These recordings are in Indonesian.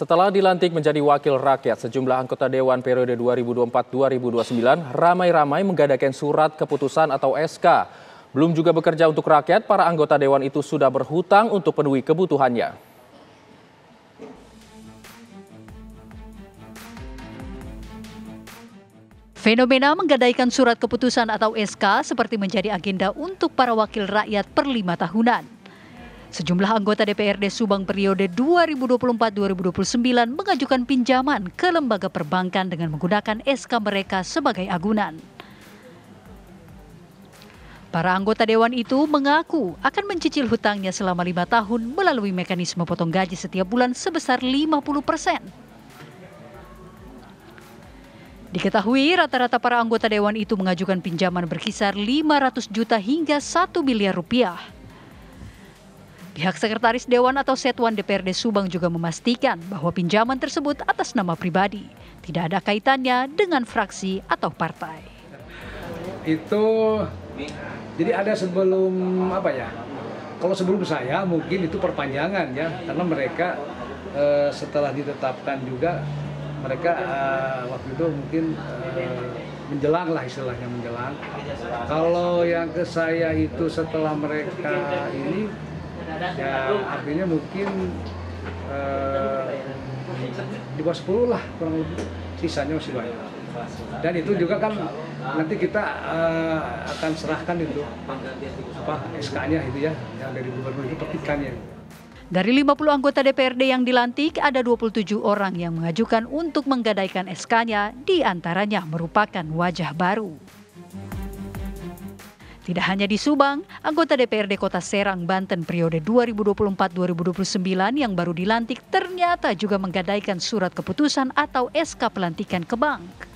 Setelah dilantik menjadi wakil rakyat, sejumlah anggota Dewan periode 2024-2029 ramai-ramai menggadaikan surat keputusan atau SK. Belum juga bekerja untuk rakyat, para anggota Dewan itu sudah berhutang untuk penuhi kebutuhannya. Fenomena menggadaikan surat keputusan atau SK seperti menjadi agenda untuk para wakil rakyat per 5 tahunan. Sejumlah anggota DPRD Subang periode 2024-2029 mengajukan pinjaman ke lembaga perbankan dengan menggunakan SK mereka sebagai agunan. Para anggota Dewan itu mengaku akan mencicil hutangnya selama 5 tahun melalui mekanisme potong gaji setiap bulan sebesar 50%. Diketahui rata-rata para anggota Dewan itu mengajukan pinjaman berkisar 500 juta hingga 1 miliar rupiah. Pihak Sekretaris Dewan atau Setwan DPRD Subang juga memastikan bahwa pinjaman tersebut atas nama pribadi, tidak ada kaitannya dengan fraksi atau partai. Itu jadi ada sebelum kalau sebelum saya mungkin itu perpanjangan ya, karena mereka setelah ditetapkan juga mereka waktu itu mungkin menjelang lah istilahnya menjelang. Kalau yang ke saya itu setelah mereka ini ya artinya mungkin di bawah 10 lah kurang lebih, sisanya masih banyak. Dan itu juga kan nanti kita akan serahkan itu SK-nya itu ya, yang dari gubernur itu petikannya. Dari 50 anggota DPRD yang dilantik, ada 27 orang yang mengajukan untuk menggadaikan SK-nya, di antaranya merupakan wajah baru. Tidak hanya di Subang, anggota DPRD Kota Serang, Banten periode 2024-2029 yang baru dilantik ternyata juga menggadaikan surat keputusan atau SK pelantikan ke bank.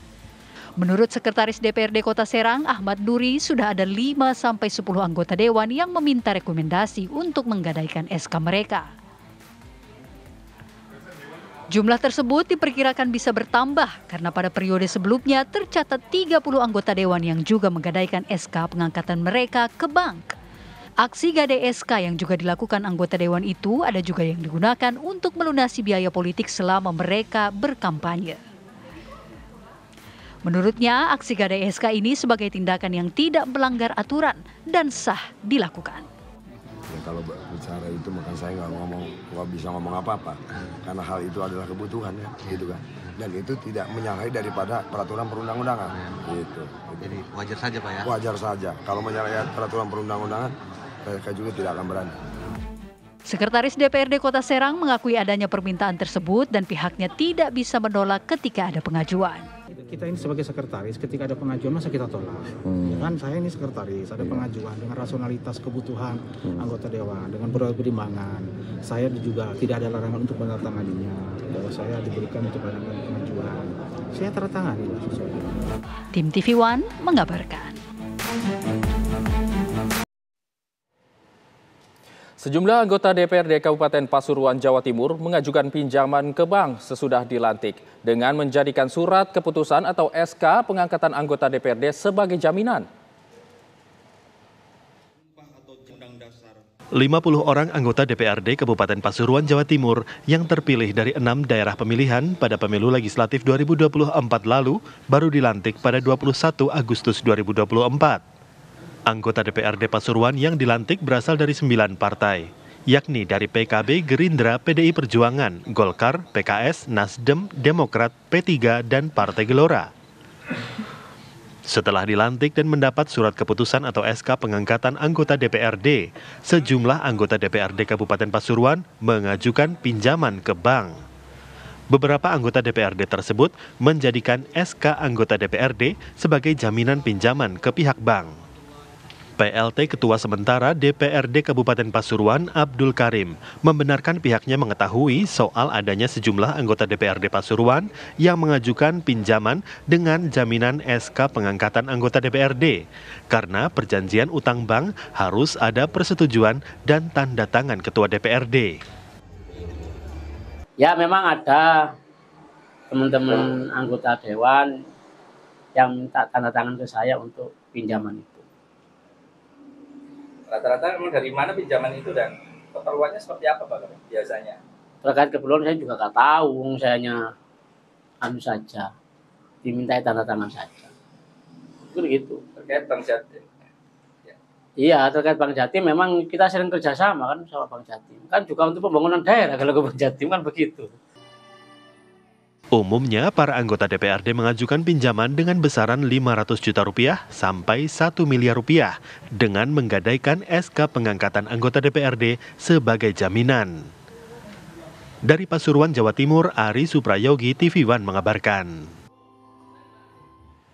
Menurut Sekretaris DPRD Kota Serang, Ahmad Nuri, sudah ada 5-10 anggota Dewan yang meminta rekomendasi untuk menggadaikan SK mereka. Jumlah tersebut diperkirakan bisa bertambah karena pada periode sebelumnya tercatat 30 anggota Dewan yang juga menggadaikan SK pengangkatan mereka ke bank. Aksi gadai SK yang juga dilakukan anggota Dewan itu ada juga yang digunakan untuk melunasi biaya politik selama mereka berkampanye. Menurutnya, aksi gadai SK ini sebagai tindakan yang tidak melanggar aturan dan sah dilakukan. Ya, kalau bicara itu makanya saya nggak bisa ngomong apa-apa, karena hal itu adalah kebutuhan ya, gitu kan. Dan itu tidak menyalahi daripada peraturan perundang-undangan, gitu. Jadi wajar saja Pak ya? Wajar saja. Kalau menyalahi peraturan perundang-undangan, saya juga tidak akan berani. Sekretaris DPRD Kota Serang mengakui adanya permintaan tersebut dan pihaknya tidak bisa menolak ketika ada pengajuan. Kita ini sebagai sekretaris, ketika ada pengajuan masa kita tolak. Ya kan, saya ini sekretaris, ada pengajuan dengan rasionalitas kebutuhan anggota Dewan, dengan berbagai pertimbangan. Saya juga tidak ada larangan untuk menandatanganinya, bahwa saya diberikan untuk pengajuan. Saya tanda-tangani sesuai. Tim TV One mengabarkan. Sejumlah anggota DPRD Kabupaten Pasuruan, Jawa Timur mengajukan pinjaman ke bank sesudah dilantik dengan menjadikan surat keputusan atau SK pengangkatan anggota DPRD sebagai jaminan. 50 orang anggota DPRD Kabupaten Pasuruan, Jawa Timur yang terpilih dari 6 daerah pemilihan pada pemilu legislatif 2024 lalu baru dilantik pada 21 Agustus 2024. Anggota DPRD Pasuruan yang dilantik berasal dari 9 partai, yakni dari PKB, Gerindra, PDI Perjuangan, Golkar, PKS, Nasdem, Demokrat, P3, dan Partai Gelora. Setelah dilantik dan mendapat surat keputusan atau SK pengangkatan anggota DPRD, sejumlah anggota DPRD Kabupaten Pasuruan mengajukan pinjaman ke bank. Beberapa anggota DPRD tersebut menjadikan SK anggota DPRD sebagai jaminan pinjaman ke pihak bank. PLT Ketua Sementara DPRD Kabupaten Pasuruan, Abdul Karim, membenarkan pihaknya mengetahui soal adanya sejumlah anggota DPRD Pasuruan yang mengajukan pinjaman dengan jaminan SK pengangkatan anggota DPRD, karena perjanjian utang bank harus ada persetujuan dan tanda tangan Ketua DPRD. Ya, memang ada teman-teman anggota Dewan yang minta tanda tangan ke saya untuk pinjaman itu. Rata-rata memang dari mana pinjaman itu dan keperluannya seperti apa Pak biasanya? Terkait keperluan saya juga nggak tahu, saya hanya anu saja, dimintai tanda tangan saja. Begitu. Terkait Bang Jatim. Iya, terkait Bang Jatim memang kita sering kerjasama kan sama Bang Jatim. Kan juga untuk pembangunan daerah kalau ke Bang Jatim kan begitu. Umumnya, para anggota DPRD mengajukan pinjaman dengan besaran 500 juta rupiah sampai 1 miliar rupiah dengan menggadaikan SK pengangkatan anggota DPRD sebagai jaminan. Dari Pasuruan, Jawa Timur, Ari Suprayogi, TV One mengabarkan.